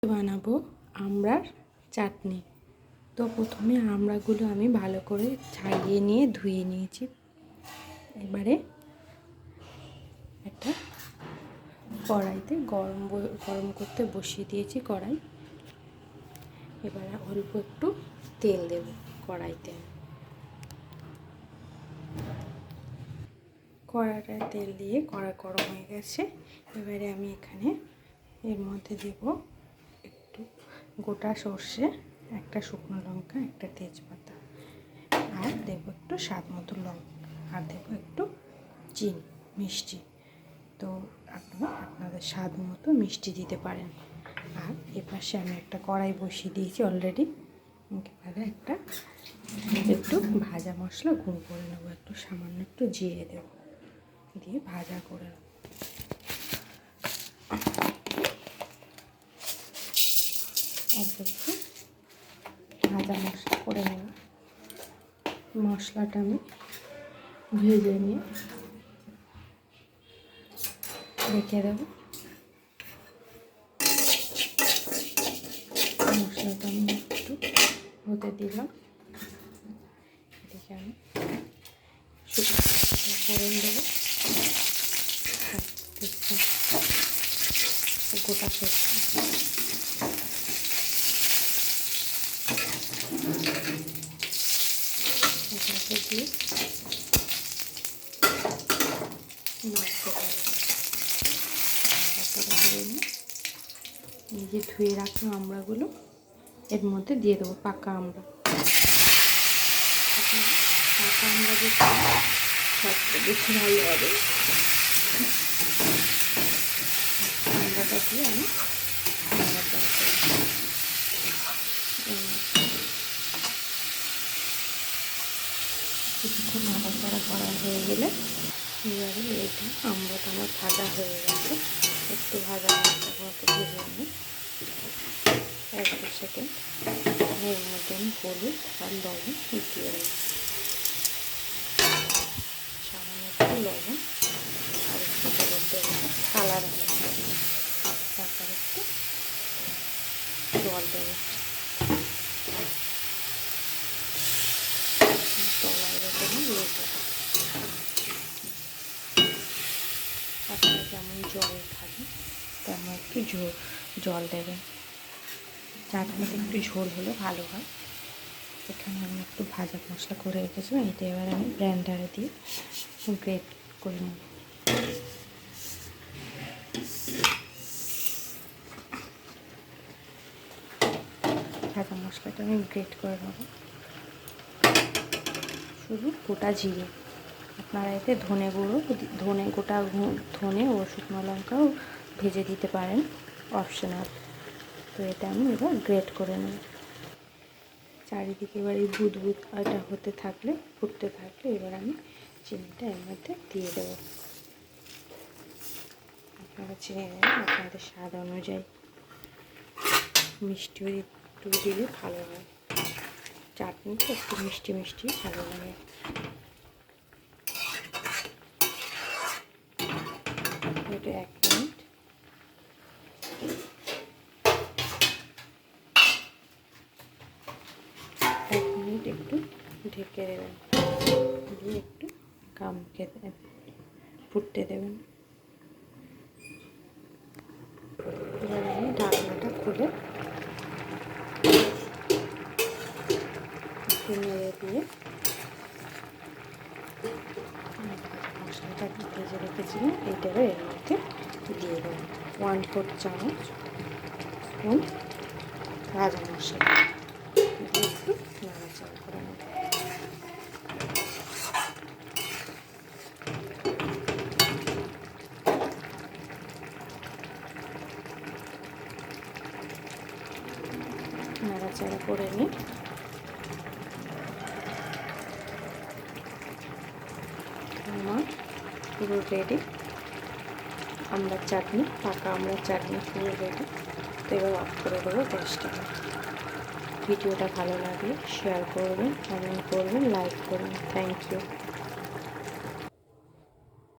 বানাবো আমড়ার চাটনি। তো প্রথমে আমড়াগুলো আমি ভালো করে ছাড়িয়ে নিয়ে ধুয়ে নিয়েছি। এবারে একটা কড়াইতে গরম করতে বসিয়ে দিয়েছি কড়াই। এবারে অল্প একটু তেল দেব কড়াইতে। কড়াইটায় তেল দিয়ে কড়া গরম হয়ে গেছে। এবারে আমি এখানে এর মধ্যে দেব একটু গোটা সর্ষে, একটা শুকনো লঙ্কা, একটা তেজপাতা, আর দেবো একটু স্বাদ মতো লবণ, আর দেবো একটু চিনি, মিষ্টি। তো আপনাদের স্বাদ মতো মিষ্টি দিতে পারেন। আর এপাশে আমি একটা কড়াই বসিয়ে দিয়েছি অলরেডি। এবারে একটু ভাজা মশলা গুঁড়ো করে নেবো, একটু সামান্য একটু জিরে দেবো, দিয়ে ভাজা করে নেবো। একটু ভাজা মশলা করে নেব। মশলাটা আমি ভেজে নিয়ে রেখে দেবো। মশলাটা আমি একটু হতে দিলাম। এদিকে আমি শুকনো ফোড়ন দেবো, গোটা সরষে, এটাকে দিয়ে এই যে ধুয়ে রাখা আমড়াগুলো এর মধ্যে দিয়ে দেবো। পাকা আমড়া দিয়ে সবচেয়ে বেশি ভালো হবে। আমড়াটা দিয়ে আমি কিছুক্ষণ নাড়াচাড়া করা হয়ে গেলে এবারে এটা আমড়াটা আমার ভাজা হয়ে গেছে। একটু ভাজা মতো ভেজে নিই 1-2 সেকেন্ড। এর মধ্যে আমি হলুদ আর লবণ দিয়ে দিই, সামান্য একটু লবণ আর একটু হলুদ দেবো কালার হবে। তারপর একটু জল দেবো। তলায় রেখে লেগে আপনারা যেমন জল খাবেন তেমন একটু জল দেবেন। চাটনিতে একটু ঝোল হলে ভালো হয়। এখানে আমি একটু ভাজা মশলা করে রেখেছিলাম, এটা এবার আমি ব্লেন্ডারে দিয়ে গ্রেট করে নেব। ভাজা মশলাটা আমি গ্রেট করে নেব। শুধু গোটা জিরে, আপনারা এতে গোটা ধনে ও শুকনো লঙ্কাও ভেজে দিতে পারেন, অপশনাল। তো এটা আমি এবার গ্রেট করে নেব। চারিদিকে এবার এই বুদবুদ এটা ফুটতে থাকলে এবার আমি চিনিটা এর মধ্যে দিয়ে দেবো। আপনারা চিনি নেবেন আপনাদের স্বাদ অনুযায়ী। মিষ্টিও একটু দিলে ভালো হয়, চাটনিটা একটু মিষ্টি মিষ্টি ভালো লাগে। এটা 1 মিনিট একটু ঢেকে দেবেন, দিয়ে একটু ফুটতে দেবেন। এবার আমি ঢাকনাটা খুলে নেড়ে দিয়ে মশলাটা ভেজে রেখেছিলাম এইটা এর মধ্যে দিয়ে দেবো। 1/4 চামচ স্পুন ভাজা মশলা দিয়ে একটু নাড়াচাড়া করে নেব। নাড়াচাড়া করে নিই। আমার পুরো রেডি আমড়ার চাটনি, পাকা আমড়ার চাটনি পুরো রেডি। তো এবার অফ করে দেবো গ্যাসটা। ভিডিওটা ভালো লাগলে শেয়ার করবেন, কমেন্ট করবেন, লাইক করবেন। Thank you.